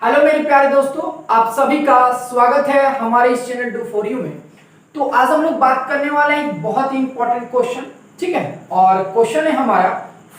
Hello मेरे प्यारे दोस्तों, आप सभी का स्वागत है हमारे इस चैनल डू फॉर यू में। तो आज हम लोग बात करने वाले हैं एक बहुत ही इंपॉर्टेंट क्वेश्चन, ठीक है। और क्वेश्चन है हमारा,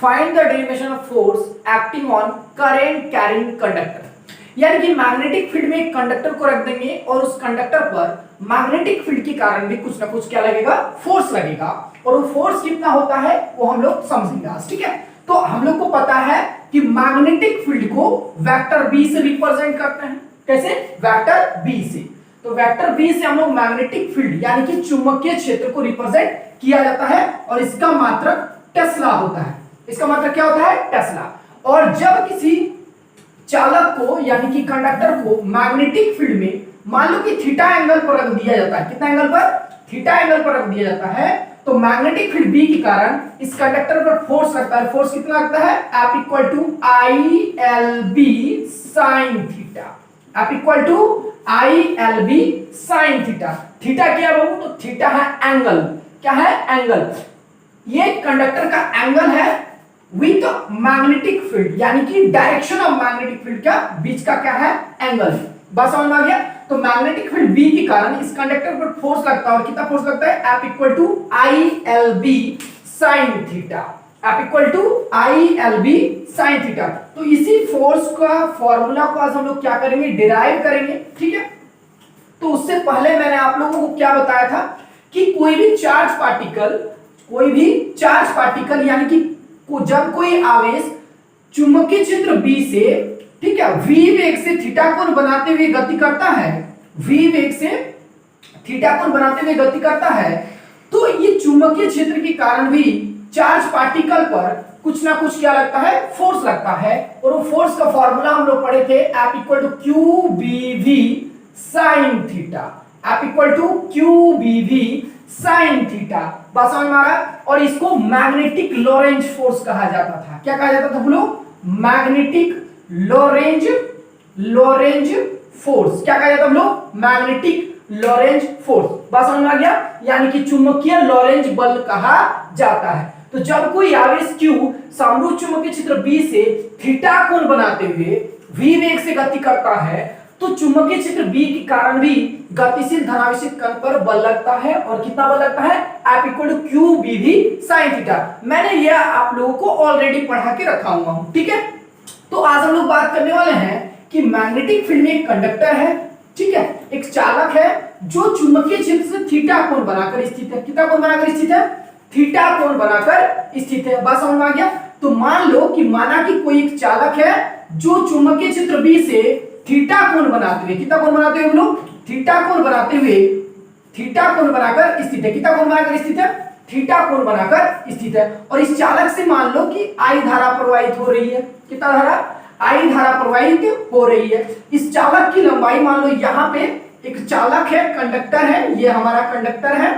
find the derivation of force acting on current carrying conductor. यानी कि मैग्नेटिक फील्ड में एक कंडक्टर को रख देंगे और उस कंडक्टर पर मैग्नेटिक फील्ड के कारण भी कुछ ना कुछ क्या लगेगा, फोर्स लगेगा। और वो फोर्स कितना होता है वो हम लोग समझेंगे आज, ठीक है। तो हम लोग को पता है कि मैग्नेटिक फील्ड को वेक्टर बी से रिप्रेजेंट करते हैं। कैसे? वेक्टर बी से। तो वेक्टर बी से हम लोग मैग्नेटिक फील्ड यानी कि चुंबकीय क्षेत्र को रिप्रेजेंट किया जाता है और इसका मात्रक टेस्ला होता है। इसका मात्रक क्या होता है? टेस्ला। और जब किसी चालक को यानी कि कंडक्टर को मैग्नेटिक फील्ड में मान लो कि थीटा एंगल पर रख दिया जाता है, कितना एंगल पर? थीटा एंगल पर रख दिया जाता है, तो मैग्नेटिक फील्ड बी के कारण इस कंडक्टर पर फोर्स लगता है। फोर्स कितना लगता है? F equal to I L B sine theta. F equal to I L B sine theta. Theta क्या है? तो थीटा है एंगल। क्या है? एंगल। ये कंडक्टर का एंगल है विथ मैग्नेटिक फील्ड यानी कि डायरेक्शन ऑफ मैग्नेटिक फील्ड का बीच का क्या है? एंगल। बस समझ में आ गया। तो मैग्नेटिक फील्ड बी के कारण इस कंडक्टर पर फोर्स लगता है और कितना फोर्स लगता है? F equal to I L B sine theta. F equal to I L B sine theta. तो इसी फोर्स का फॉर्मूला को आज हम लोग क्या करेंगे? डिराइव करेंगे, ठीक है। तो उससे पहले मैंने आप लोगों को क्या बताया था कि कोई भी चार्ज पार्टिकल यानी कि जब कोई आवेश चुंबकीय क्षेत्र बी से, ठीक है, v वेग से थीटा कोण बनाते हुए गति करता है, v वेग से थीटा कोण बनाते हुए गति करता है, तो ये चुंबकीय क्षेत्र के कारण भी चार्ज पार्टिकल पर कुछ ना कुछ क्या लगता है? फोर्स लगता है। और वो फोर्स का फॉर्मूला हम लोग पढ़े थे, F equal to Q B V sine theta. F equal to Q B V sine theta. बात समझ में आ रहा है? और इसको मैग्नेटिक लॉरेंज फोर्स कहा जाता था। क्या कहा जाता था बोलो? Magnetic Lorentz force. क्या कहा जाता है हम लोग? Magnetic Lorentz force. बात समझ में आ गया? यानी कि चुंबकीय लॉरेंज बल कहा जाता है। तो जब कोई आवेश Q समरूप चुंबकीय क्षेत्र B से थीटा कोण बनाते हुए v वेग से गति करता है, तो चुंबकीय क्षेत्र B के कारण भी गतिशील धनावेशित कण पर बल लगता है। और कितना बल लगता है? F equal to Q B V sine theta. मैंने यह आप लोगों को ऑलरेडी पढ़ा के रखा हुआ हूं, ठीक है। तो आज हम लोग बात करने वाले हैं कि मैग्नेटिक फील्ड में एक कंडक्टर है, ठीक है, एक चालक है जो चुंबकीय क्षेत्र से थीटा कोण बनाकर स्थित है। कितना कोण बनाकर स्थित है? थीटा कोण बनाकर स्थित है। बात समझ में आ गया? तो मान लो कि माना कि कोई एक चालक है जो चुंबकीय क्षेत्र बी से थीटा कोण बनाते हुए, कितना कोण बनाते हुए हम लोग? थीटा कोण बनाते हुए थीटा कोण बनाकर स्थित है। कितना कोण बनाकर स्थित है? थीटा कोण बनाकर स्थित है। और इस चालक से मान लो कि आई धारा प्रवाहित हो रही है। कितना धारा? आई धारा प्रवाहित हो रही है। इस चालक की लंबाई मान लो, यहां पे एक चालक है, कंडक्टर है, ये हमारा कंडक्टर है,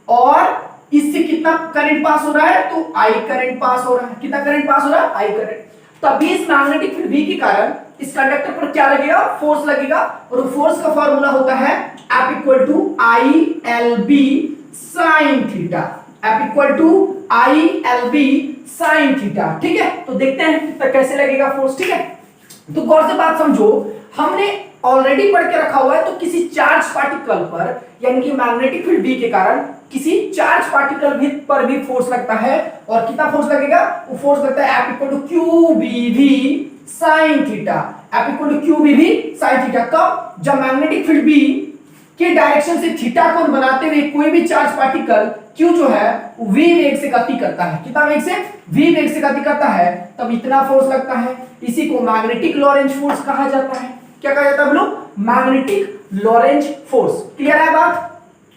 और इससे कितना करंट पास हो रहा है? तो आई करंट पास हो रहा है। कितना करंट पास हो रहा है? I current. तभी इस मैग्नेटिक फील्ड बी के कारण इस कंडक्टर पर क्या लगेगा? फोर्स लगेगा। और फोर्स का फॉर्मूला होता है F equal to I L B sine theta. F equal to I L B sine theta, ठीक है। तो देखते हैं कैसे लगेगा फोर्स, ठीक है। तो गौर से बात समझो, हमने ऑलरेडी पढ़ के रखा हुआ है। तो किसी चार्ज पार्टिकल पर यानी कि मैग्नेटिक फील्ड बी के कारण किसी चार्ज पार्टिकल भी पर भी फोर्स लगता है। और कितना फोर्स लगेगा? वो फोर्स लगता है F equal to Q B V sine theta. F equal to Q B V sine theta. कब? जब मैग्नेटिक फील्ड बी के डायरेक्शन से थीटा कोण बनाते हुए कोई भी चार्ज पार्टिकल Q जो है वो v वेग से गति करता है। कितना वेग से? v वेग से गति करता है, तब इतना फोर्स लगता है। इसी को मैग्नेटिक लॉरेंज फोर्स कहा जाता है। क्या कहा जाता है हम लोग? Magnetic Lorentz force. क्लियर है बात?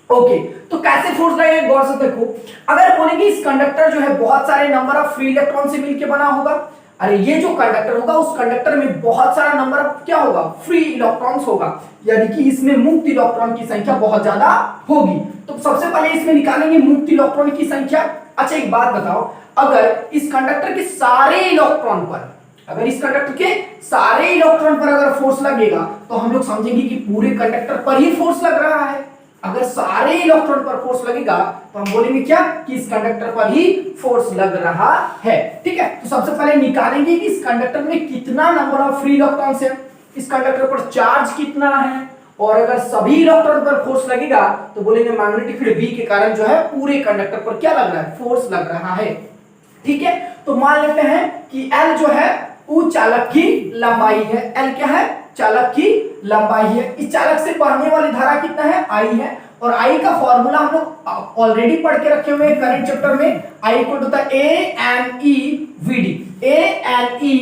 ओके। तो कैसे फोर्स लगेगा? गौर से देखो। अगर बोलेंगे इस कंडक्टर जो है बहुत सारे नंबर ऑफ फ्री इलेक्ट्रॉन से मिलकर बना होगा, अरे ये जो कंडक्टर होगा उस कंडक्टर में बहुत सारा नंबर ऑफ क्या होगा? फ्री इलेक्ट्रॉन्स होगा, यानी कि इसमें मुक्त इलेक्ट्रॉन की संख्या बहुत ज्यादा होगी। तो सबसे पहले इसमें निकालेंगे मुक्त इलेक्ट्रॉन की संख्या। अच्छा एक बात बताओ, अगर इस कंडक्टर के सारे इलेक्ट्रॉन पर अगर फोर्स लगेगा तो हम लोग समझेंगे कि पूरे कंडक्टर पर ही फोर्स लग रहा है। अगर सारे इलेक्ट्रॉन पर फोर्स लगेगा तो हम बोलेंगे क्या? कि इस कंडक्टर पर ही फोर्स लग रहा है, ठीक है। तो सबसे पहले निकालेंगे कि इस कंडक्टर में कितना नंबर ऑफ फ्री इलेक्ट्रॉन्स है। इस कंडक्टर पर चार्ज कितना है, और अगर सभी इलेक्ट्रॉन पर फोर्स लगेगा तो बोलेंगे मैग्नेटिक फील्ड V के कारण जो है पूरे कंडक्टर पर क्या लग रहा है, फोर्स लग रहा है। ठीक है, तो मान लेते हैं कि L जो है वो चालक की लंबाई है। L क्या है, चालक की लंबाई है। इस चालक से बहने वाली धारा कितना है, I है, और I का फॉर्मूला हम लोग ऑलरेडी पढ़ के रखे हुए हैं करंट चैप्टर में। I इक्वल टू होता है A-N-E VD, A-N-E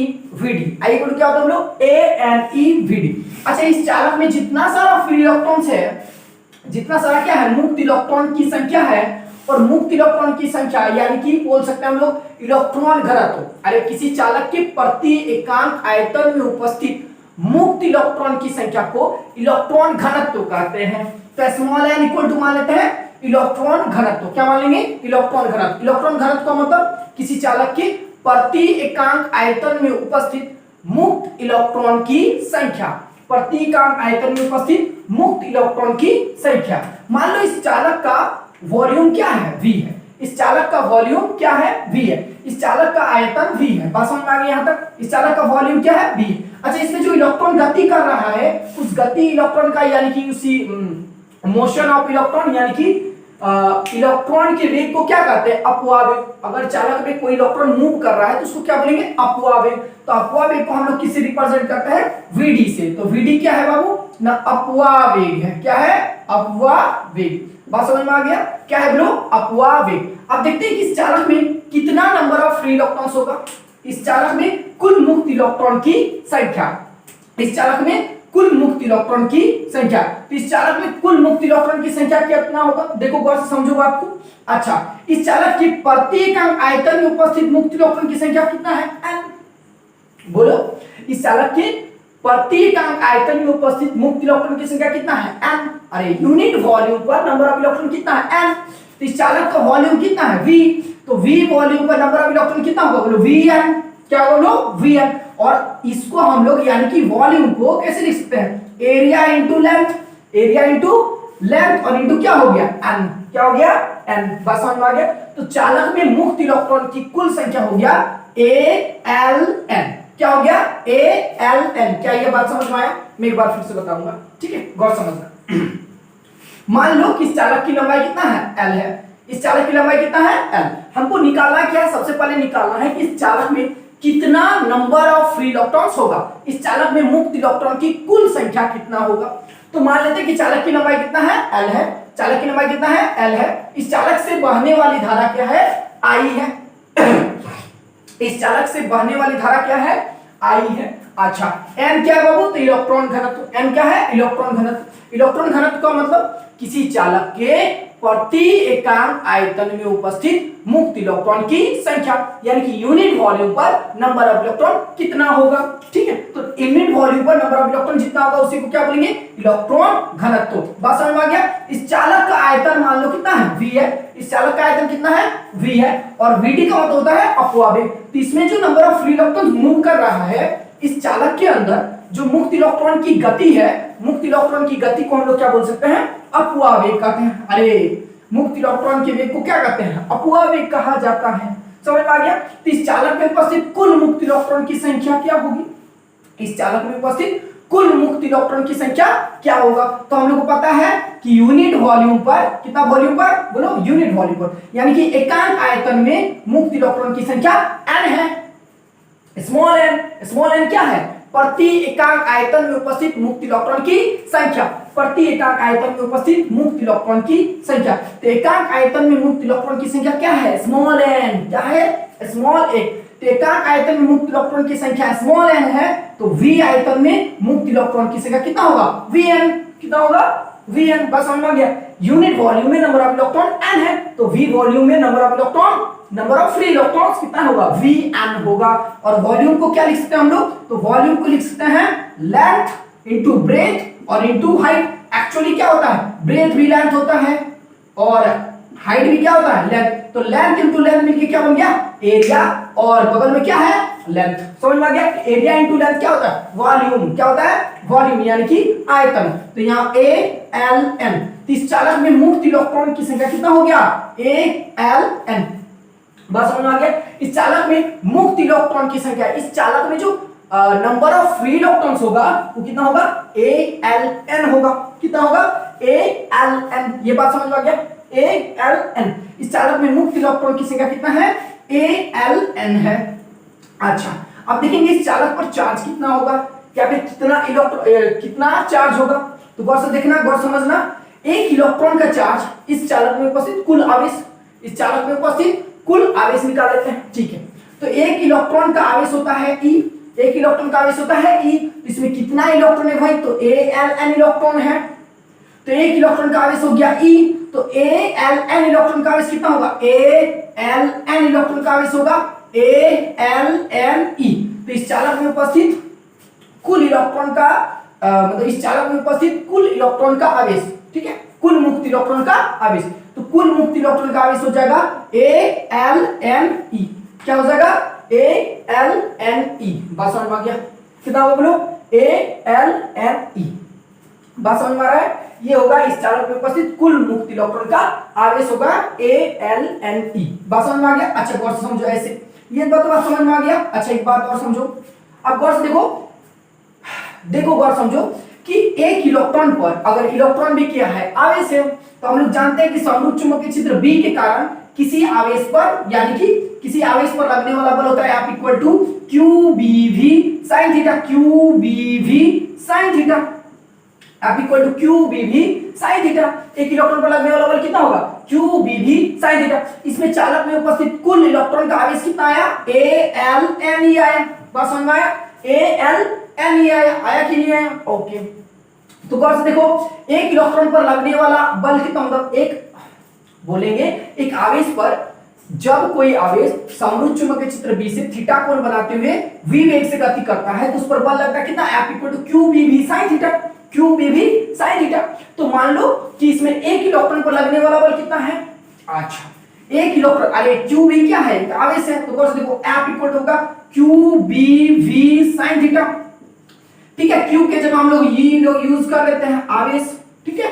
VD, I equal to क्या होता है हम लोग, A-N-E VD। अच्छा, इस चालक में जितना सारा फ्री इलेक्ट्रॉन्स है, जितना सारा क्या है, मुक्त इलेक्ट्रॉन की संख्या है, और मुक्त इलेक्ट्रॉन की संख्या यानी कि बोल सकते हैं हम लोग इलेक्ट्रॉन घनत्व। अरे किसी चालक के प्रति एकांक आयतन में उपस्थित मुक्त इलेक्ट्रॉन की संख्या को इलेक्ट्रॉन घनत्व कहते हैं। तो स्मॉल n इक्वल टू मान लेते हैं इलेक्ट्रॉन घनत्व। क्या मान लेंगे, इलेक्ट्रॉन घनत्व। इलेक्ट्रॉन घनत्व का मतलब किसी चालक के प्रति एकांक आयतन में उपस्थित मुक्त इलेक्ट्रॉन की संख्या, प्रति एकांक आयतन में उपस्थित मुक्त इलेक्ट्रॉन की संख्या। मान लो इस चालक का वॉल्यूम क्या है, V है। इस चालक का वॉल्यूम क्या है, V है। इस चालक का आयतन V है। बात समझ में आ गई यहाँ तक। इस चालक का वॉल्यूम क्या है, V। अच्छा, इसमें जो इलेक्ट्रॉन गति कर रहा है, उस गति इलेक्ट्रॉन का यानी कि उसी मोशन ऑफ इलेक्ट्रॉन यानी कि इलेक्ट्रॉन के वेग को क्या कहते हैं, अपवावेग। अगर चालक में कोई इलेक्ट्रॉन मूव कर रहा है तो उसको क्या बोलेंगे, अपवावेग। तो अपवावेग को हम लोग किससे रिप्रेजेंट करते हैं, Vd से। तो Vd क्या है बाबू, ना अपवावेग है। क्या है, अपवावेग। बात समझ में आ गया, क्या है बोलो, अपवावेग। अब देखते हैं कि इस चालक में कितना नंबर ऑफ फ्री इलेक्ट्रॉन्स होगा। इस चालक में कुल मुक्त इलेक्ट्रॉन की संख्या, इस चालक में कुल मुक्त इलेक्ट्रॉन की संख्या। तो इस चालक में कुल मुक्त इलेक्ट्रॉन की संख्या कितना होगा, देखो गौर से समझो बात को। अच्छा, इस चालक की प्रति एकांक आयतन में उपस्थित मुक्त इलेक्ट्रॉन की संख्या कितना है, n। बोलो, इस चालक के प्रति एकांक आयतन में उपस्थित मुक्त इलेक्ट्रॉन की संख्या कितना है, n। अरे यूनिट वॉल्यूम पर नंबर ऑफ इलेक्ट्रॉन कितना है, n। तो इस चालक का वॉल्यूम कितना है, V। तो V वॉल्यूम पर नंबर ऑफ इलेक्ट्रॉन कितना होगा, बोलो Vn। क्या बोलो, Vn। और इसको हम लोग यानी कि वॉल्यूम को कैसे लिख सकते हैं, area into length, area into length, और इंटू क्या हो गया, n। क्या हो गया, n। बस समझ में आ गया। तो चालक में मुक्त इलेक्ट्रॉन की कुल संख्या हो गया ALN। क्या हो गया, ALN। क्या ये बात समझ में आया, मैं एक बार फिर से बताऊंगा, ठीक है, गौर समझना। मान लो कि इस चालक की लंबाई कितना है, L है। इस चालक की लंबाई कितना है, L। हमको निकालना क्या है, सबसे पहले निकालना है कि इस चालक में कितना नंबर ऑफ फ्री इलेक्ट्रॉन्स होगा, इस चालक में मुक्त इलेक्ट्रॉन की कुल संख्या कितना होगा। तो मान लेते हैं कि चालक की लंबाई कितना है, L है। चालक की लंबाई कितना है, L है। इस चालक से बहने वाली धारा क्या है, I है। इस चालक से बहने वाली धारा क्या है, I है। अच्छा, n क्या है बाबू, तो इलेक्ट्रॉन घनत्व। n क्या है, इलेक्ट्रॉन घनत्व। इलेक्ट्रॉन घनत्व का मतलब किसी चालक के प्रति एकांक आयतन में उपस्थित मुक्त इलेक्ट्रॉन की संख्या, यानी कि यूनिट वॉल्यूम पर नंबर ऑफ इलेक्ट्रॉन कितना होगा। ठीक है, तो यूनिट वॉल्यूम पर नंबर ऑफ इलेक्ट्रॉन जितना होगा उसी को क्या बोलेंगे, इलेक्ट्रॉन घनत्व। बात समझ में आ गया। इस चालक का आयतन मान लो कितना है, V है। इस चालक का आयतन कितना है, V है, और Vd का मतलब होता है अपवावेग। तो इसमें जो number of free electron move कर रहा है, इस चालक के अंदर जो मुक्त इलेक्ट्रॉन की गति है, मुक्त इलेक्ट्रॉन की गति को हम लोग क्या बोल सकते हैं, अपवावेग कहते हैं। अरे मुक्त इलेक्ट्रॉन के वेग को क्या कहते हैं, अपवावेग कहा जाता है। समझ में आ गया। तो इस चालक में उपस्थित कुल मुक्त इलेक्ट्रॉन की संख्या क्या होगी, इस चालक में उपस्थित कुल मुक्त इलेक्ट्रॉन की संख्या क्या होगा। तो हम लोग को पता है कि यूनिट वॉल्यूम पर, कितना वॉल्यूम पर, बोलो यूनिट वॉल्यूम पर, यानी कि एकांक आयतन में मुक्त इलेक्ट्रॉन की संख्या n है। स्मॉल n, स्मॉल n क्या है, प्रति एकांक आयतन में उपस्थित मुक्त इलेक्ट्रॉन की संख्या, प्रति एकांक आयतन में उपस्थित मुक्त इलेक्ट्रॉन की संख्या। तो एकांक आयतन में मुक्त इलेक्ट्रॉन की संख्या क्या है, स्मॉल n। क्या है, स्मॉल a। तो एकांक आयतन में मुक्त इलेक्ट्रॉन की संख्या स्मॉल n है, तो V आयतन में मुक्त इलेक्ट्रॉन की संख्या कितना होगा, Vn। कितना होगा, Vn। बस समझ में आ गया। यूनिट वॉल्यूम में नंबर ऑफ इलेक्ट्रॉन n है, तो V वॉल्यूम में number of electron, number of free electrons कितना होगा, Vn होगा। और वॉल्यूम को क्या लिख सकते हैं हम लोग, तो वॉल्यूम को लिख सकते हैं लेंथ इंटू ब्रेथ और इंटू हाइट। एक्चुअली क्या होता है, ब्रेथ भी लेंथ होता है और हाइट भी क्या होता है, लेंथ। तो लेंथ इंटू लेंथ मिलके क्या बन गया, एरिया, और बगल में क्या है, लेंथ। समझ में आ गया। एरिया इंटू लेंथ क्या होता है, वॉल्यूम। क्या होता है, वॉल्यूम, यानी कि आयतन। तो यहाँ ALN। तो इस चालक में मुक्त इलेक्ट्रॉन की संख्या कितना हो गया, ALN। बस समझ में आ गया। इस चालक में मुक्त इलेक्ट्रॉन की संख्या, इस चालक में जो नंबर ऑफ फ्री इलेक्ट्रॉन्स होगा वो कितना होगा ALN होगा। कितना होगा ALN। ये बात समझ में आ गया ALN। इस चालक में मुक्त इलेक्ट्रॉन की संख्या कितना है ALN है। अच्छा अब देखेंगे इस चालक पर चार्ज कितना होगा या फिर कितना चार्ज होगा। तो गौर से देखना गौर समझना, एक इलेक्ट्रॉन का चार्ज इस चालक में उपस्थित कुल आवेश, इस चालक में उपस्थित कुल आवेश निकाल लेते हैं। ठीक है, तो एक इलेक्ट्रॉन का आवेश होता है E, एक इलेक्ट्रॉन का आवेश होता है E। इसमें कितना इलेक्ट्रॉन है भाई, तो ALN इलेक्ट्रॉन है। तो एक इलेक्ट्रॉन का आवेश हो गया E, तो ALN इलेक्ट्रॉन का आवेश कितना होगा ALN इलेक्ट्रॉन का आवेश होगा ALNE। तो इस चालक में उपस्थित कुल इलेक्ट्रॉन का मतलब इस चालक में उपस्थित कुल इलेक्ट्रॉन का आवेश, ठीक है, कुल मुक्त इलेक्ट्रॉन का आवेश। तो कुल मुक्त इलेक्ट्रॉन का आवेश हो जाएगा ALNE। क्या हो जाएगा ALNE। बात समझ में आ गया, कितना होगा बोलो ALNE। बात समझ में आ रहा है, ये होगा इस चालक में उपस्थित कुल मुक्त इलेक्ट्रॉन का आवेश होगा ALNE। बात समझ में आ गया। अच्छा गौर से समझो, ऐसे ये बात समझ में आ गया। अच्छा एक बात और समझो, अब गौर से देखो गौर समझो कि एक इलेक्ट्रॉन पर अगर इलेक्ट्रॉन भी क्या है आवेश है, तो हम लोग जानते हैं कि समरूप चुंबकीय क्षेत्र B के कारण किसी आवेश पर यानी कि किसी आवेश पर लगने वाला बल होता है F equal to QBV sin theta, QBV sin theta, F equal to QBV sin theta. एक इलेक्ट्रॉन पर लगने वाला बल कितना होगा QBV sin थीटा। इसमें चालक में उपस्थित कुल इलेक्ट्रॉन का आवेश कितना आया ALNE आया। बात समझ में आया ALNE आया कि नहीं आया। ओके, तो गौर से देखो एक इलेक्ट्रॉन पर लगने वाला बल कितना होगा, एक बोलेंगे एक आवेश पर जब कोई आवेश समरूप चुंबकीय क्षेत्र B से थीटा कोण बनाते हुए v वेग से गति करता है तो उस पर बल लगता है कितना F equal to QBV sin theta, QBV sin theta. तो मान लो कि इसमें एक इलेक्ट्रॉन पर लगने वाला बल कितना है। अच्छा एक इलेक्ट्रॉन, अरे QB क्या है आवेश है, तो गौर से देखो F इक्वल टू होगा QBV sin थीटा। ठीक है, Q के जगह हम लोग E यूज कर लेते हैं आवेश, ठीक है,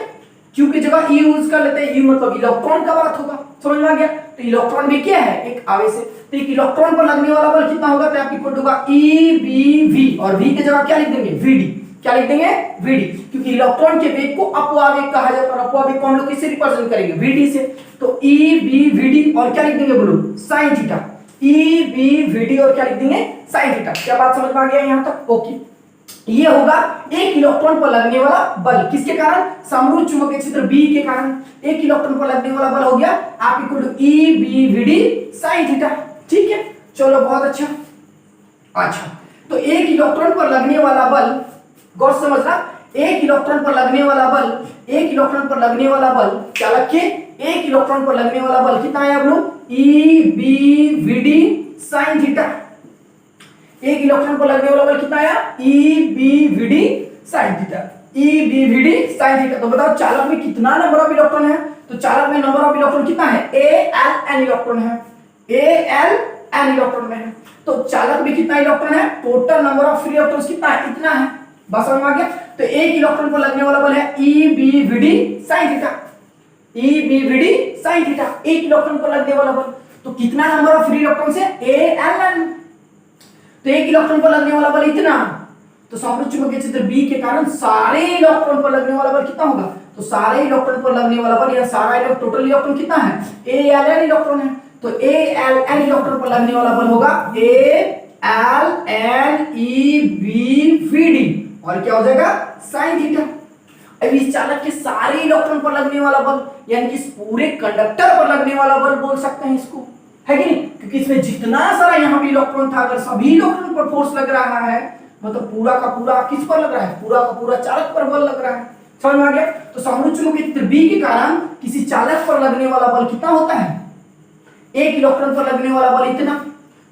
Q की जगह E यूज कर लेते हैं। E मतलब इलेक्ट्रॉन का बात होगा, समझ में आ गया। तो इलेक्ट्रॉन भी क्या है एक आवेश है, तो एक इलेक्ट्रॉन पर लगने वाला बल कितना होगा, तो F इक्वल टू होगा EBV और V की जगह क्या लिख देंगे VD। क्या लिख देंगे VD, क्योंकि इलेक्ट्रॉन के वेग को अपवावेग कहा जाता है और अपवावेग को हम लोग किससे रिप्रेजेंट करेंगे VD से। तो EBVD और क्या लिख देंगे बोलो sin थीटा, EBVD और क्या लिख देंगे sin थीटा। क्या बात समझ में आ गया यहां तक। ओके, ये होगा एक इलेक्ट्रॉन पर लगने वाला बल किसके कारण, समरूप चुंबकीय क्षेत्र B के कारण। एक इलेक्ट्रॉन पर लगने वाला बल हो गया आप equal to EBVD sin theta. ठीक है, चलो बहुत अच्छा। अच्छा तो एक इलेक्ट्रॉन पर लगने वाला बल, गौर से समझना, एक इलेक्ट्रॉन पर लगने वाला बल, एक इलेक्ट्रॉन पर लगने वाला बल क्या रखे, एक इलेक्ट्रॉन पर लगने वाला बल कितना है हम लोग EBVD sin थीटा। एक इलेक्ट्रॉन पर लगने वाला बल कितना आया EBVD sin theta, EBVD sin theta. तो बताओ चालक में कितना नंबर ऑफ इलेक्ट्रॉन है, तो चालक में नंबर ऑफ इलेक्ट्रॉन कितना है ALN इलेक्ट्रॉन है, ALN इलेक्ट्रॉन है। तो चालक में कितना इलेक्ट्रॉन है, total number of free electrons कितना है, इतना है। बस समझ में आ गया। तो एक इलेक्ट्रॉन पर लगने वाला बल है EBVD sin theta, EBVD sin theta, एक इलेक्ट्रॉन पर लगने वाला बल। तो कितना नंबर ऑफ फ्री इलेक्ट्रॉन्स है ALN। तो एक इलेक्ट्रॉन पर लगने वाला बल इतना, तो समरूप चुंबकीय क्षेत्र B के कारण सारे इलेक्ट्रॉन पर लगने वाला बल कितना होगा, तो सारे इलेक्ट्रॉन पर लगने वाला बल या सारा टोटल इलेक्ट्रॉन कितना है ALN इलेक्ट्रॉन है। तो ALN इलेक्ट्रॉन पर लगने वाला बल होगा ALN EBVD और क्या हो जाएगा sin थीटा। अब इस चालक के सारे इलेक्ट्रॉन पर लगने वाला बल यानी कि इस पूरे कंडक्टर पर लगने वाला बल बोल सकते हैं इसको, है कि नहीं, क्योंकि इसमें जितना सारा यहाँ भी इलेक्ट्रॉन था अगर सभी इलेक्ट्रॉन पर फोर्स लग रहा है मतलब पूरा का पूरा किस पर लग रहा है, पूरा का पूरा चालक पर बल लग रहा है। समझ में आ गया। तो समरूप चुंबकीय क्षेत्र B के कारण किसी चालक पर लगने वाला बल कितना होता है, एक इलेक्ट्रॉन पर लगने वाला बल इतना,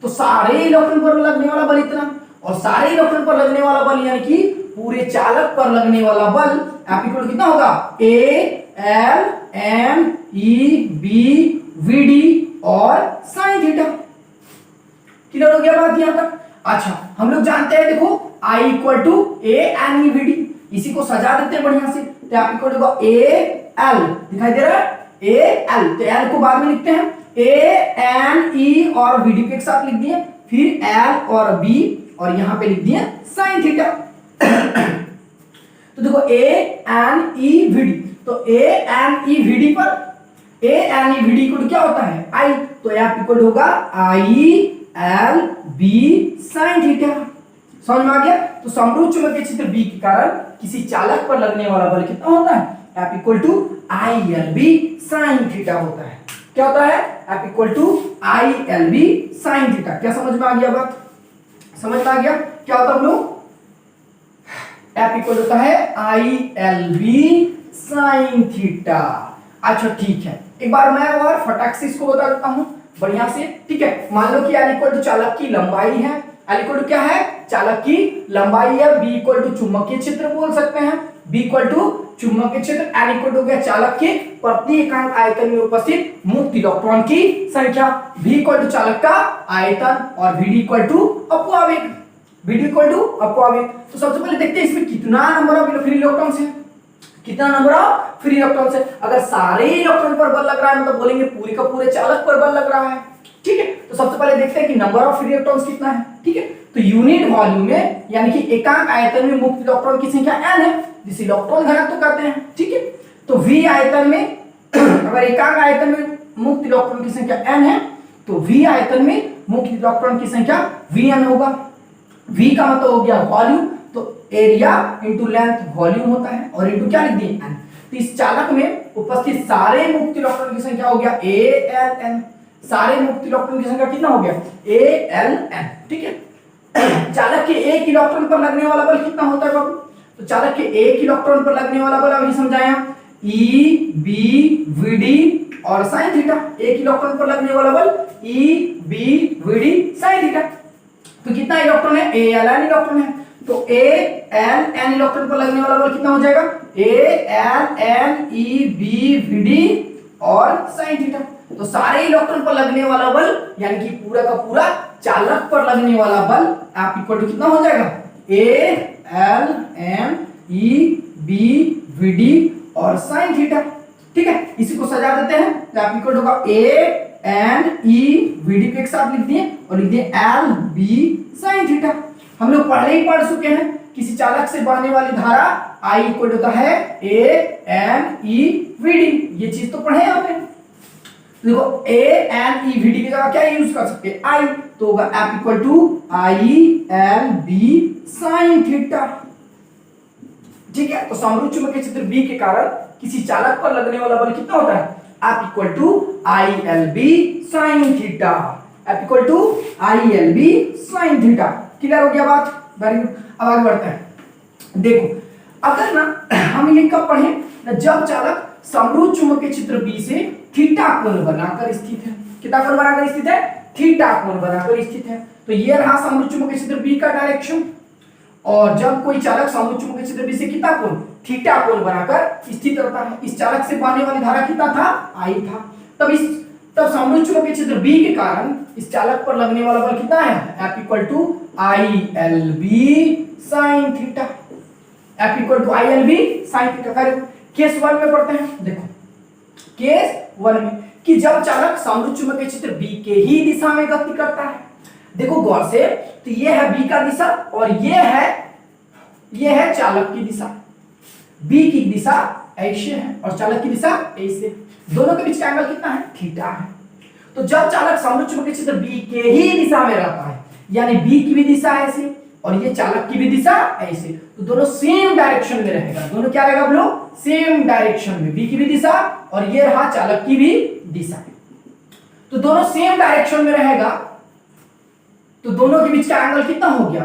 तो सारे इलेक्ट्रॉन पर लगने वाला बल इतना और सारे इलेक्ट्रॉन पर लगने वाला बल यानी कि पूरे चालक पर लगने वाला बल F इक्वल कितना होगा ALN EBVD और sin थीटा। क्लियर हो गया बात यहां तक। अच्छा हम लोग जानते हैं देखो I equal to AN EVD, इसी को सजा देते हैं बढ़िया से। तो आप इक्वल टू AL दिखाई दे रहा है AL, तो L को बाद में लिखते हैं AN E और VD को एक साथ लिख दिए, फिर L और B और यहां पे लिख दिए sin थीटा। तो देखो A N E V D, तो A N E V D पर A N E V D equal क्या होता है आई, तो यहाँ इक्वल होगा I L B sin theta. समझ में आ गया। तो समरूप चुंबकीय क्षेत्र बी के कारण किसी चालक पर लगने वाला बल कितना होता है, F equal to I L B sin theta होता है। क्या होता है, F equal to I L B sin theta. क्या समझ में आ गया बात, समझ में आ गया क्या होता है हम लोग, F इक्वल होता है I L B sin theta. अच्छा ठीक है, एक बार मैं और फटाक से इसको बता देता हूं बढ़िया से, ठीक है। मान लो कि L इक्वल टू चालक की लंबाई है, L इक्वल टू क्या है, चालक की लंबाई है, B इक्वल टू चुंबकीय क्षेत्र बोल सकते हैं, B इक्वल टू चुंबकीय क्षेत्र, N इक्वल टू गया चालक के प्रति एकांक आयतन में उपस्थित मुक्त इलेक्ट्रॉन की संख्या, V इक्वल टू चालक का आयतन और VD इक्वल टू अपवावेग, VD इक्वल टू अपवावेग। तो सबसे पहले देखते हैं इसमें कितना नंबर ऑफ फ्री इलेक्ट्रॉन्स है, कितना नंबर ऑफ फ्री इलेक्ट्रॉन्स है। अगर सारे इलेक्ट्रॉन पर बल लग रहा है मतलब बोलेंगे पूरे का पूरे चालक पर बल लग रहा है, ठीक है। तो सबसे पहले देखते हैं कि नंबर ऑफ फ्री इलेक्ट्रॉन्स कितना है, ठीक है। तो यूनिट वॉल्यूम में यानी कि एकांक आयतन में मुक्त इलेक्ट्रॉन की संख्या n है, जिसे इलेक्ट्रॉन घनत्व तो कहते हैं, ठीक है। तो v आयतन में अगर एकांक आयतन में मुक्त इलेक्ट्रॉन की संख्या n है तो v आयतन में मुक्त इलेक्ट्रॉन की संख्या vn होगा। v का मतलब हो गया वॉल्यूम, तो एरिया इंटू लेंथ वॉल्यूम होता है और इंटू क्या लिख दिए n। तो इस चालक में उपस्थित सारे मुक्त इलेक्ट्रॉन की संख्या हो गया ALN, सारे मुक्त इलेक्ट्रॉन की संख्या कितना हो गया ALN, ठीक है। चालक के एक इलेक्ट्रॉन पर लगने वाला बल कितना होता है बाबू, तो चालक के एक इलेक्ट्रॉन पर लगने वाला बल अभी समझाया E B V D और sin थीटा, एक इलेक्ट्रॉन पर लगने वाला बल E B V D sin theta. तो कितना इलेक्ट्रॉन है ALN इलेक्ट्रॉन है, तो ALN इलेक्ट्रॉन पर लगने वाला बल कितना हो जाएगा ALN E B V D और sin थीटा। तो सारे इलेक्ट्रॉन पर लगने वाला बल यानी कि पूरा का पूरा चालक पर लगने वाला बल आप इक्वल टू कितना हो जाएगा ALN E B V D और sin थीटा, ठीक है। इसी को सजा देते हैं तो आप इक्वल होगा AN E V D को एक साथ लिख दिए और लिख दिए L B sin थीटा। हम लोग पहले ही पढ़ चुके हैं किसी चालक से बहने वाली धारा I इक्वल होता है AN E V D, ये चीज तो पढ़े आपने। देखो AN E V D की जगह क्या यूज कर सकते हैं I, तो होगा F equal to I L B sin theta, ठीक है। तो समरूप चुंबकीय क्षेत्र B के कारण किसी चालक पर लगने वाला बल कितना होता है F equal to I L B sin theta, F equal to I L B sin theta. Clear हो गया बात, वेरी गुड। अब आगे बढ़ते हैं। देखो अगर ना हम ये कब पढ़े ना, जब चालक समरूप चुंबकीय क्षेत्र B से थीटा कोण बनाकर स्थित है, कितना कोण बनाकर स्थित है थीटा कोण बनाकर स्थित है। तो ये रहा समरूप चुंबकीय क्षेत्र B का डायरेक्शन, और जब कोई चालक समरूप चुंबकीय क्षेत्र B से कितना कोण थीटा कोण बनाकर स्थित रहता है, इस चालक से बहने वाली धारा कितना था I था, तब समरूप चुंबकीय क्षेत्र B के कारण इस चालक पर लगने वाला बल कितना है F equal to I L B sin theta, F equal to I L B sin theta. Case 1 में पढ़ते हैं। देखो केस 1 में कि जब चालक समरूप चुंबकीय क्षेत्र B के ही दिशा में गति करता है, देखो गौर से, तो ये है B का दिशा और ये है चालक की दिशा। B की दिशा ऐसे है और चालक की दिशा ऐसे, दोनों के बीच का एंगल कितना है थीटा है। तो जब चालक समरूप चुंबकीय क्षेत्र B के ही दिशा में रहता है, यानी B की भी दिशा ऐसे और ये चालक की भी दिशा ऐसे, तो दोनों सेम डायरेक्शन में रहेगा। दोनों क्या रहेगा बोलो सेम डायरेक्शन में, B की भी दिशा और ये रहा चालक की भी दिशा, तो दोनों सेम डायरेक्शन में रहेगा। तो दोनों के बीच का एंगल कितना हो गया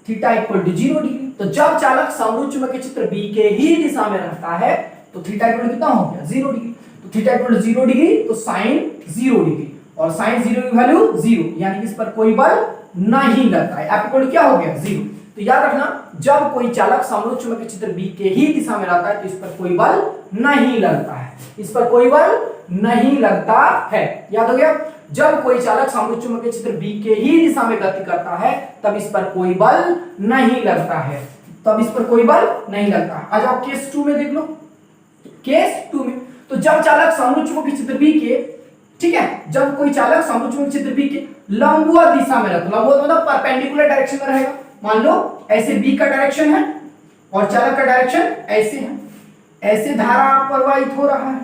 थीटा इक्वल टू 0 डिग्री। तो जब चालक समरूप चुंबकीय क्षेत्र B के ही दिशा में रहता है तो थीटा इक्वल टू कितना हो गया 0 डिग्री। तो थीटा इक्वल टू 0 डिग्री तो साइन 0 डिग्री और साइन 0 की वैल्यू 0, यानी कि इस पर कोई बल नहीं लगता है। F इक्वल टू क्या हो गया 0। तो याद रखना जब कोई चालक समरूप चुंबकीय क्षेत्र B के ही दिशा में रहता है तो इस पर कोई बल नहीं लगता है, इस पर कोई बल नहीं लगता है। याद हो गया, जब कोई चालक समरूप चुंबकीय क्षेत्र B के ही दिशा में गति करता है तब इस पर कोई बल नहीं लगता है, तब इस पर कोई बल नहीं लगता। आ जाओ केस 2 में देख लो। केस 2 में तो जब चालक समरूप चुंबकीय क्षेत्र B के ठीक है, जब कोई चालक समरूप चित्र बी के लंबवत दिशा में रहता, लंबवत मतलब परपेंडिकुलर डायरेक्शन में रहेगा। मान लो ऐसे बी का डायरेक्शन है और चालक का डायरेक्शन ऐसे है, ऐसे धारा प्रवाहित हो रहा है,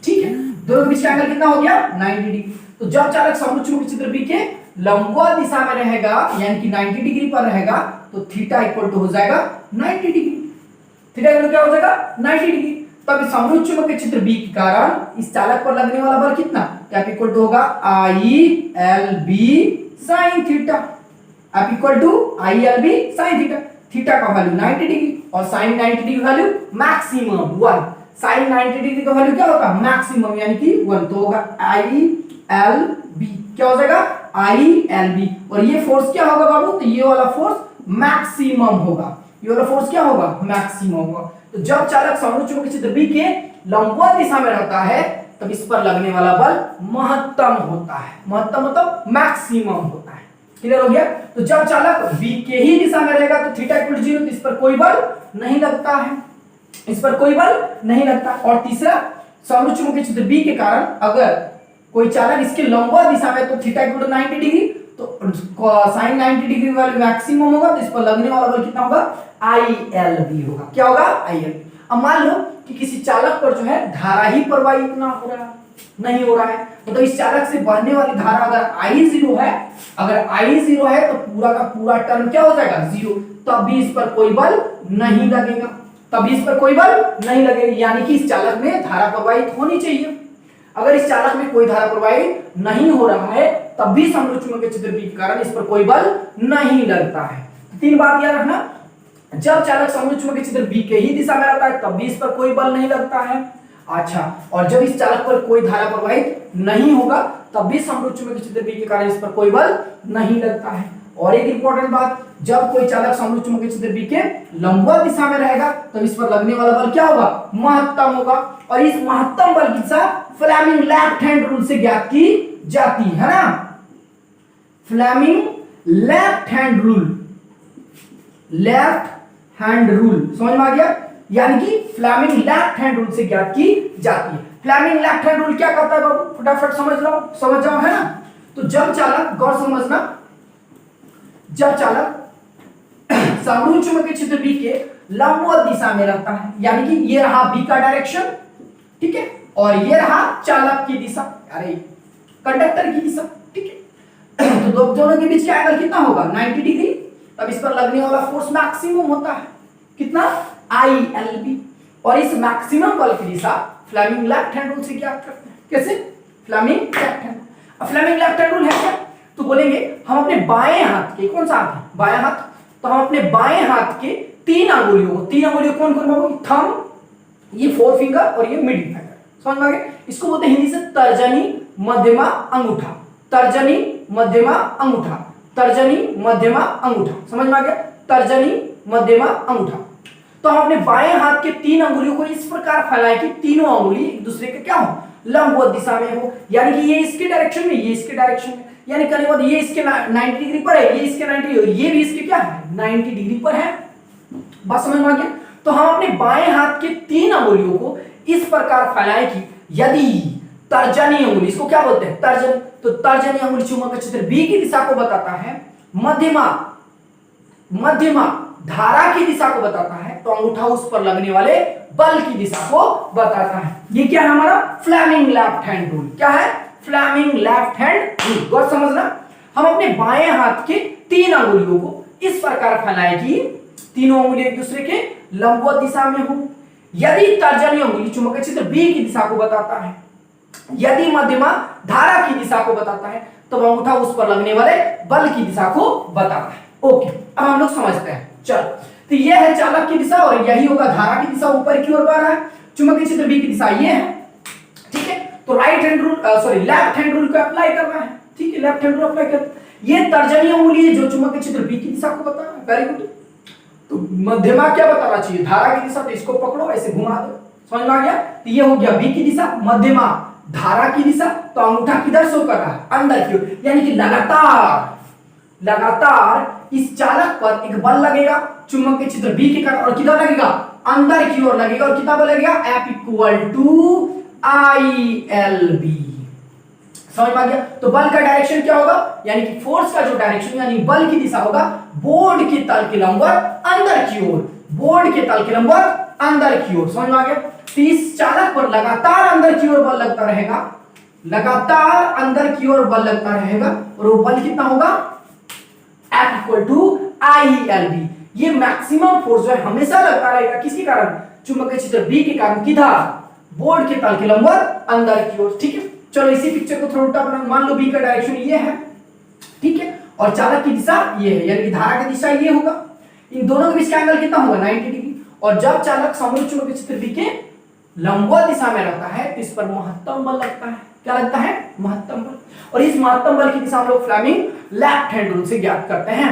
ठीक है, दोनों के बीच का एंगल कितना हो गया 90 डिग्री। तो जब चालक समरूप चित्र बी के लंबवत दिशा में रहेगा यानी कि 90 डिग्री पर रहेगा तो थीटा इक्वल टू हो जाएगा 90 डिग्री। थीटा इक्वल क्या हो जाएगा 90 डिग्री। तब समरूप चुंबकीय क्षेत्र बी के कारण इस चालक पर लगने वाला बल कितना, F इक्वल टू होगा ILB sin theta. F equal to ILB sin theta. Theta का वैल्यू 90 डिग्री और sin 90 degree value maximum 1। sin 90 degree का वैल्यू क्या होगा मैक्सिमम यानी कि 1, तो होगा ILB। क्या हो जाएगा ILB। और ये फोर्स क्या होगा बाबू, तो ये वाला फोर्स मैक्सिमम होगा, ये वाला फोर्स क्या होगा मैक्सिमम होगा। तो जब चालक समरूप चुंबकीय क्षेत्र बी के लंबवत दिशा में रहता है तब इस पर लगने वाला बल महत्तम होता है। महत्तम मतलब मैक्सिमम होता है। क्लियर हो गया। तो जब चालक बी के ही दिशा में रहेगा तो थीटा इक्वल 0, तो इस पर कोई बल नहीं लगता है, इस पर कोई बल नहीं लगता। और तीसरा, समरूप चुंबकीय क्षेत्र बी के कारण अगर कोई चालक इसके लंबवत दिशा में तो थीटा इक्वल टू 90 डिग्री, तो sin 90 डिग्री वैल्यू मैक्सिमम होगा, तो इस पर लगने वाला बल कितना होगा ILB होगा। क्या होगा ILB। अब मान लो कि किसी चालक पर जो है धारा ही प्रवाहित ना हो रहा है, नहीं हो रहा है, तो इस चालक से बहने वाली धारा अगर I0 है, अगर I0 है तो पूरा का पूरा टर्म क्या हो जाएगा 0, तब भी इस पर कोई बल नहीं लगेगा, तब इस पर कोई बल नहीं लगेगा। यानी कि इस चालक में धारा प्रवाहित होनी चाहिए। अगर इस चालक में कोई धारा प्रवाहित नहीं हो रहा है तब भी समरूप चुंबकीय क्षेत्र बी के कारण इस पर कोई बल नहीं लगता है। तीन बात याद रखना, जब चालक समरूप चुंबकीय क्षेत्र बी के ही दिशा में रहता है तब भी इस पर कोई बल नहीं लगता है। अच्छा, और जब इस चालक पर कोई धारा प्रवाहित नहीं होगा तब भी समरूप चुंबकीय क्षेत्र बी के कारण इस पर कोई बल नहीं लगता है। और एक इंपॉर्टेंट बात, जब कोई चालक समरूप चुंबकीय क्षेत्र बी के लंबवत दिशा में रहेगा तो इस पर लगने वाला बल क्या होगा महत्तम होगा। और इस महत्तम बल की दिशा फ्लेमिंग लेफ्ट हैंड रूल से ज्ञात की जाती है ना, Fleming left hand rule, left hand rule समझ में आ गया। यानी कि फ्लेमिंग लेफ्ट हैंड रूल से ज्ञात की जाती है। फ्लेमिंग लेफ्ट हैंड रूल क्या कहता है बाबू, फटाफट समझ जाओ है ना। तो जब चालक, गौर समझना, जब चालक समरूप चुंबकीय क्षेत्र बी के लंबवत दिशा में रहता है, यानी कि ये रहा बी का डायरेक्शन, ठीक है, और ये रहा चालक की दिशा, अरे कंडक्टर की दिशा, ठीक है, तो दोनों के बीच का एंगल कितना होगा 90 डिग्री। तब इस पर लगने वाला फोर्स मैक्सिमम होता है, कितना ILB। और इस मैक्सिमम बल की दिशा फ्लेमिंग लेफ्ट हैंड रूल से ज्ञात करते हैं। कैसे, फ्लेमिंग लेफ्ट हैंड। अब फ्लेमिंग लेफ्ट हैंड रूल है क्या, तो बोलेंगे हम अपने बाएं हाथ के, कौन सा हाथ है बायां हाथ, तो हम अपने बाएं हाथ के तीन अंगुलियों कौन कौन बाबू, थंब, ये फोर फिंगर और ये मिडिल फिंगर, समझ में आ गया। इसको बोलते हैं हिंदी से तर्जनी मध्यमा अंगूठा, तर्जनी मध्यमा अंगूठा, तर्जनी मध्यमा अंगूठा, समझ में आ गया, तर्जनी मध्यमा अंगूठा। तो हम अपने बाएं हाथ के तीन अंगुलियों को इस प्रकार फैलाएं कि तीनों अंगुली एक दूसरे के क्या हो लंबवत दिशा में हो, यानी कि ये इसके डायरेक्शन में, ये इसके डायरेक्शन में, यानी करने के बाद ये इसके 90 डिग्री पर है, ये इसके 90 और ये भी इसके क्या है 90 डिग्री पर है। बात समझ में आ गया। तो हम अपने बाएं हाथ के तीन अंगुलियों को इस प्रकार फैलाएं कि यदि तर्जनी अंगुली, इसको क्या बोलते हैं तर्जनी, तो तर्जनी अंगुली चुंबकीय क्षेत्र बी की दिशा को बताता है, मध्यमा धारा की दिशा को बताता है, तो अंगूठा उस पर लगने वाले बल की दिशा को बताता है। ये क्या है हमारा फ्लेमिंग लेफ्ट हैंड रूल। क्या है फ्लेमिंग लेफ्ट हैंड रूल, गौर समझना। हम अपने बाएं हाथ के तीन अंगुलियों को इस प्रकार फैलाएं कि तीनों अंगुली एक दूसरे के लंबवत दिशा में हो। यदि तर्जनी अंगुली चुंबकीय क्षेत्र बी की दिशा को बताता है, यदि मध्यमा धारा की दिशा को बताता है, तो अंगूठा उस पर लगने वाले बल की दिशा को बताता है। ओके, अब हम लोग समझते हैं। चलो, तो ये है चालक की दिशा और यही होगा धारा की दिशा, ऊपर की ओर बढ़ रहा है। चुंबकीय क्षेत्र बी की दिशा ये है, ठीक है। तो right hand rule, sorry left hand rule को अप्लाई करना है, ठीक है, लेफ्ट हैंड रूल अप्लाई कर। ये तर्जनी अंगुली है जो चुंबकीय क्षेत्र बी की दिशा को बता रहा है, वेरी गुड। तो मध्यमा क्या बताना चाहिए धारा की दिशा, तो इसको पकड़ो ऐसे घुमा दो, समझ में आ गया। तो ये हो गया बी की दिशा, मध्यमा धारा की दिशा, तो अंगूठा किधर शो कर रहा है अंदर की ओर, यानी कि लगातार इस चालक पर एक बल लगेगा चुंबकीय क्षेत्र बी के कारण, और किधर लगेगा अंदर की ओर लगेगा, और कितना बल लगेगा F इक्वल टू ILB, समझ में आ गया? तो बल का डायरेक्शन क्या होगा, यानी कि फोर्स का जो डायरेक्शन यानी बल की दिशा होगा बोर्ड के तल के लंबवत अंदर की ओर, बोर्ड के तल के लंबवत अंदर की ओर। समझ में आ गया? तो इस चालक पर लगातार अंदर की ओर बल लगता रहेगा, लगातार अंदर की ओर बल लगता रहेगा, और वो बल कितना होगा, F इक्वल टू ILB। ये मैक्सिमम फोर्स जो है हमेशा लगता रहेगा, किसके कारण, चुंबकीय क्षेत्र B के कारण, किधर, बोर्ड के तल के लंबवत अंदर की ओर। ठीक है, चलो इसी पिक्चर को थोड़ा उल्टा बना, मान लो B का डायरेक्शन ये है, ठीक है, और चालक की दिशा ये है, यानी कि धारा की दिशा ये होगा, इन दोनों के बीच का एंगल कितना होगा, 90 डिग्री। और जब चालक समरूप चुंबकीय क्षेत्र B के लंबवत दिशा में रहता है तो इस पर महत्तम बल लगता है। क्या लगता है, महत्तम बल। और इस महत्तम बल की दिशा हम लोग फ्लेमिंग लेफ्ट हैंड रूल से ज्ञात करते हैं।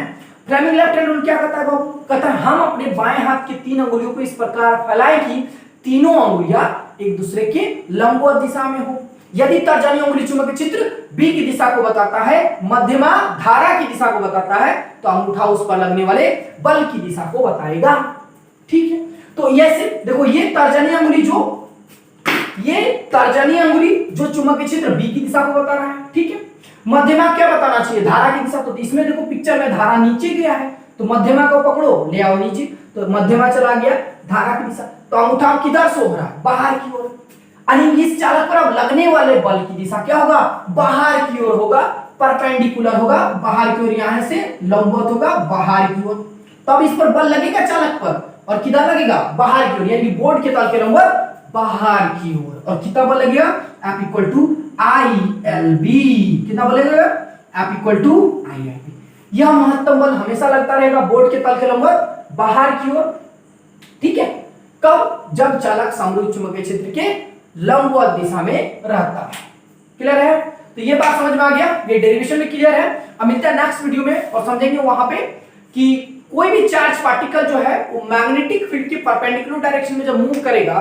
फ्लेमिंग लेफ्ट हैंड रूल क्या कहता है बाबू, कहता है हम अपने बाएं हाथ की 3 अंगुलियों को इस प्रकार फैलाएं कि तीनों अंगुलियां एक दूसरे के लंबवत दिशा में हो। यदि तर्जनी अंगुली चुंबकीय क्षेत्र B की दिशा को बताता है, मध्यमा धारा की दिशा को बताता है, तो अंगूठा उस पर लगने वाले बल की दिशा को बताएगा। ठीक है, तो ऐसे देखो ये तर्जनी अंगुली जो चुंबकीय क्षेत्र B की दिशा को बता रहा है। ठीक है, मध्यमा क्या बताना चाहिए, धारा की दिशा। तो इसमें देखो पिक्चर में धारा नीचे गया है, तो मध्यमा को पकड़ो, ले आओ नीचे, तो मध्यमा चला गया धारा की दिशा, तो अंगूठा किधर से हो रहा है, बाहर की ओर। यानी इस चालक पर अब लगने वाले बल की दिशा क्या होगा, बाहर की ओर होगा, परपेंडिकुलर होगा, बाहर की ओर, यहां से लंबवत होगा बाहर की ओर। तब इस पर बल लगेगा चालक पर, और किधर लगेगा, बाहर की ओर, यानी बोर्ड के तल के लंबवत बाहर की ओर। और कितना बल लगेगा, F इक्वल टू ILB। कितना बल लगेगा, F इक्वल टू ILB। यह महत्तम बल हमेशा लगता रहेगा बोर्ड के तल के लंबवत बाहर की ओर। ठीक है, कब, जब चालक समरूप चुंबकीय क्षेत्र के लंबवत दिशा में रहता है। क्लियर है? तो ये बात समझ में आ गया, ये डेरिवेशन में क्लियर है। अब मिलते हैं नेक्स्ट वीडियो में और समझेंगे वहां पे कि कोई भी चार्ज पार्टिकल जो है वो मैग्नेटिक फील्ड के परपेंडिकुलर डायरेक्शन में जब मूव करेगा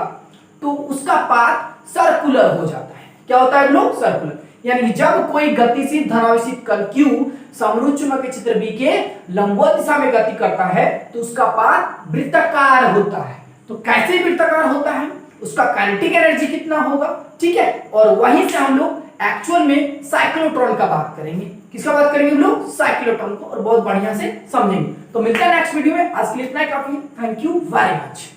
तो उसका पाथ सर्कुलर हो जाता है। क्या होता है लोग, सर्कुलर। यानी कि जब कोई गतिशील धनावेशित कण Q समरूप चुंबकीय क्षेत्र B के लंबवत दिशा में गति करता है तो उसका पाथ वृत्ताकार होता है। तो कैसे वृत्ताकार होता है, उसका काइनेटिक एनर्जी कितना होगा। ठीक है, और वहीं से हम लोग एक्चुअल में साइक्लोट्रॉन का बात करेंगे। किसका बात करेंगे हम लोग, साइक्लोट्रॉन को, और बहुत बढ़िया से समझेंगे। तो मिलते हैं नेक्स्ट वीडियो में, आज के लिए इतना ही काफी है। Thank you very much.